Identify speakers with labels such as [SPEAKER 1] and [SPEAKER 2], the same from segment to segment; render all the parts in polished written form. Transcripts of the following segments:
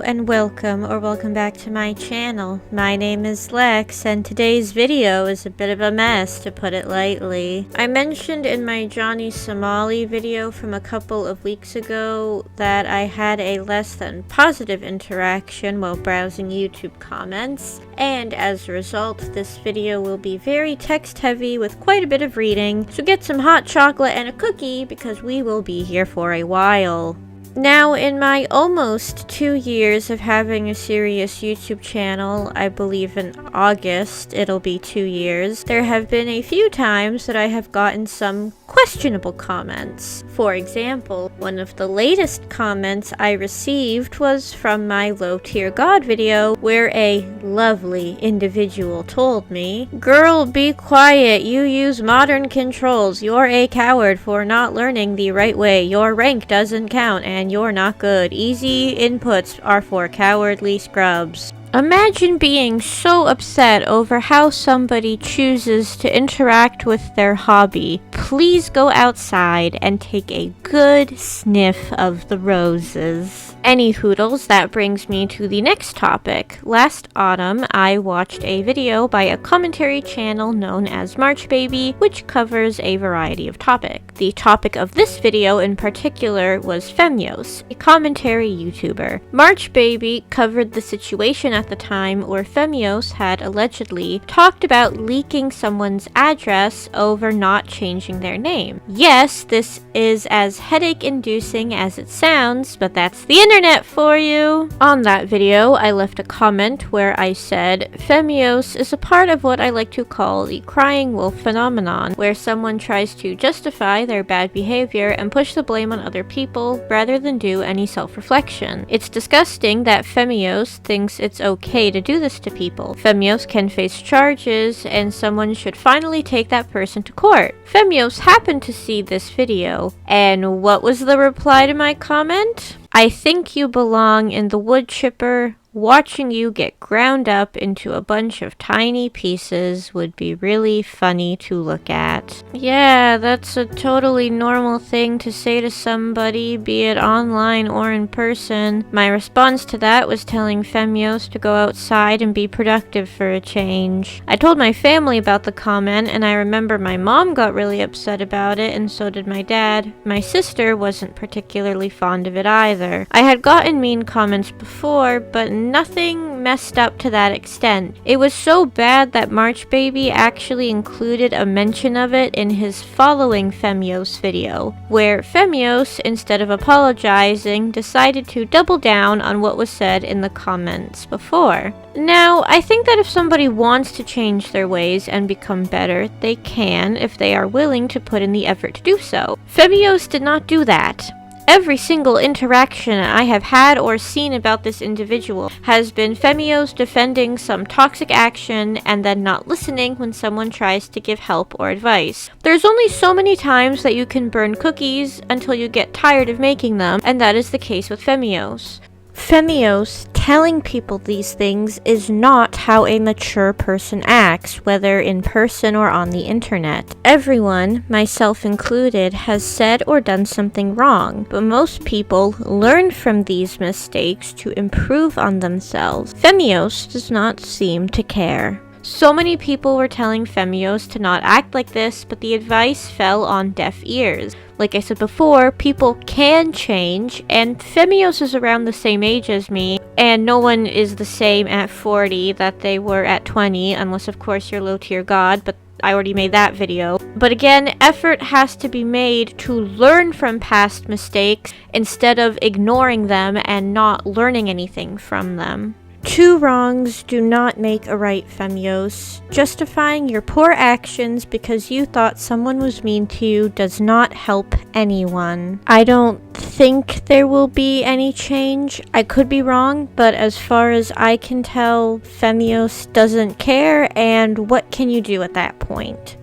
[SPEAKER 1] and welcome back to my channel. My name is Lex and today's video is a bit of a mess, to put it lightly. I mentioned in my Johnny Somali video from a couple of weeks ago that I had a less than positive interaction while browsing YouTube comments, and as a result this video will be very text heavy with quite a bit of reading, so get some hot chocolate and a cookie because we will be here for a while. Now, in my almost 2 years of having a serious YouTube channel, I believe in August it'll be 2 years, there have been a few times that I have gotten some questionable comments. For example, one of the latest comments I received was from my low tier god video, where a lovely individual told me, "Girl, be quiet, you use modern controls, you're a coward for not learning the right way, your rank doesn't count, and you're not good. Easy inputs are for cowardly scrubs." Imagine being so upset over how somebody chooses to interact with their hobby. Please go outside and take a good sniff of the roses. Any hoodles, that brings me to the next topic. Last autumn, I watched a video by a commentary channel known as March Baby, which covers a variety of topics. The topic of this video in particular was Femyoz, a commentary YouTuber. March Baby covered the situation at the time where Femyoz had allegedly talked about leaking someone's address over not changing their name. Yes, this is as headache-inducing as it sounds, but that's the internet for you. On that video, I left a comment where I said, Femyoz is a part of what I like to call the crying wolf phenomenon, where someone tries to justify their bad behavior and push the blame on other people rather than do any self-reflection. It's disgusting that Femyoz thinks it's okay to do this to people. Femyoz can face charges and someone should finally take that person to court. Femyoz happened to see this video, and what was the reply to my comment? "I think you belong in the wood chipper. Watching you get ground up into a bunch of tiny pieces would be really funny to look at." Yeah, that's a totally normal thing to say to somebody, be it online or in person. My response to that was telling Femyoz to go outside and be productive for a change. I told my family about the comment, and I remember my mom got really upset about it, and so did my dad. My sister wasn't particularly fond of it either. I had gotten mean comments before, but nothing messed up to that extent. It was so bad that March Baby actually included a mention of it in his following Femyoz video, where Femyoz, instead of apologizing, decided to double down on what was said in the comments before. Now, I think that if somebody wants to change their ways and become better, they can if they are willing to put in the effort to do so. Femyoz did not do that. Every single interaction I have had or seen about this individual has been Femyoz defending some toxic action and then not listening when someone tries to give help or advice. There's only so many times that you can burn cookies until you get tired of making them, and that is the case with Femyoz. Femyoz telling people these things is not how a mature person acts, whether in person or on the internet. Everyone, myself included, has said or done something wrong, but most people learn from these mistakes to improve on themselves. Femyoz does not seem to care. So many people were telling Femyoz to not act like this, but the advice fell on deaf ears. Like I said before, people can change, and Femyoz is around the same age as me, and no one is the same at 40 that they were at 20, unless of course you're low tier god, but I already made that video. But again, effort has to be made to learn from past mistakes instead of ignoring them and not learning anything from them. Two wrongs do not make a right, Femyoz. Justifying your poor actions because you thought someone was mean to you does not help anyone. I don't think there will be any change. I could be wrong, but as far as I can tell, Femyoz doesn't care, and what can you do at that point?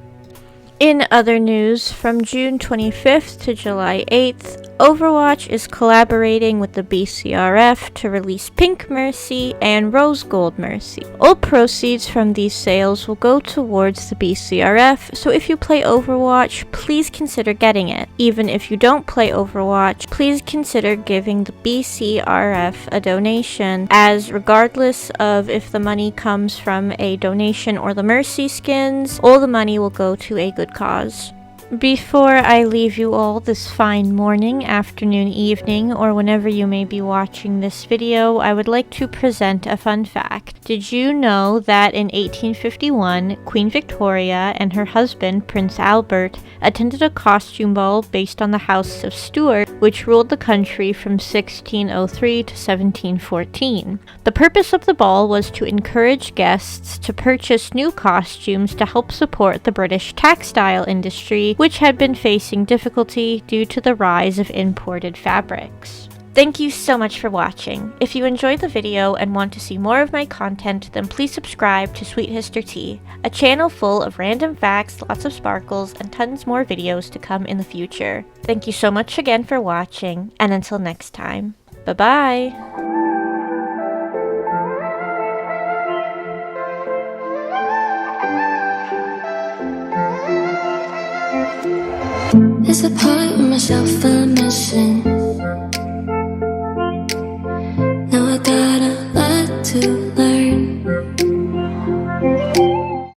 [SPEAKER 1] In other news, from June 25th to July 8th, Overwatch is collaborating with the BCRF to release Pink Mercy and Rose Gold Mercy. All proceeds from these sales will go towards the BCRF, so if you play Overwatch, please consider getting it. Even if you don't play Overwatch, please consider giving the BCRF a donation, as regardless of if the money comes from a donation or the Mercy skins, all the money will go to a good cause. Before I leave you all this fine morning, afternoon, evening, or whenever you may be watching this video, I would like to present a fun fact. Did you know that in 1851, Queen Victoria and her husband, Prince Albert, attended a costume ball based on the House of Stuart, which ruled the country from 1603 to 1714. The purpose of the ball was to encourage guests to purchase new costumes to help support the British textile industry, which had been facing difficulty due to the rise of imported fabrics. Thank you so much for watching. If you enjoyed the video and want to see more of my content, then please subscribe to Sweet Histortea, a channel full of random facts, lots of sparkles, and tons more videos to come in the future. Thank you so much again for watching, and until next time, bye-bye!
[SPEAKER 2] There's a part of myself I'm missing.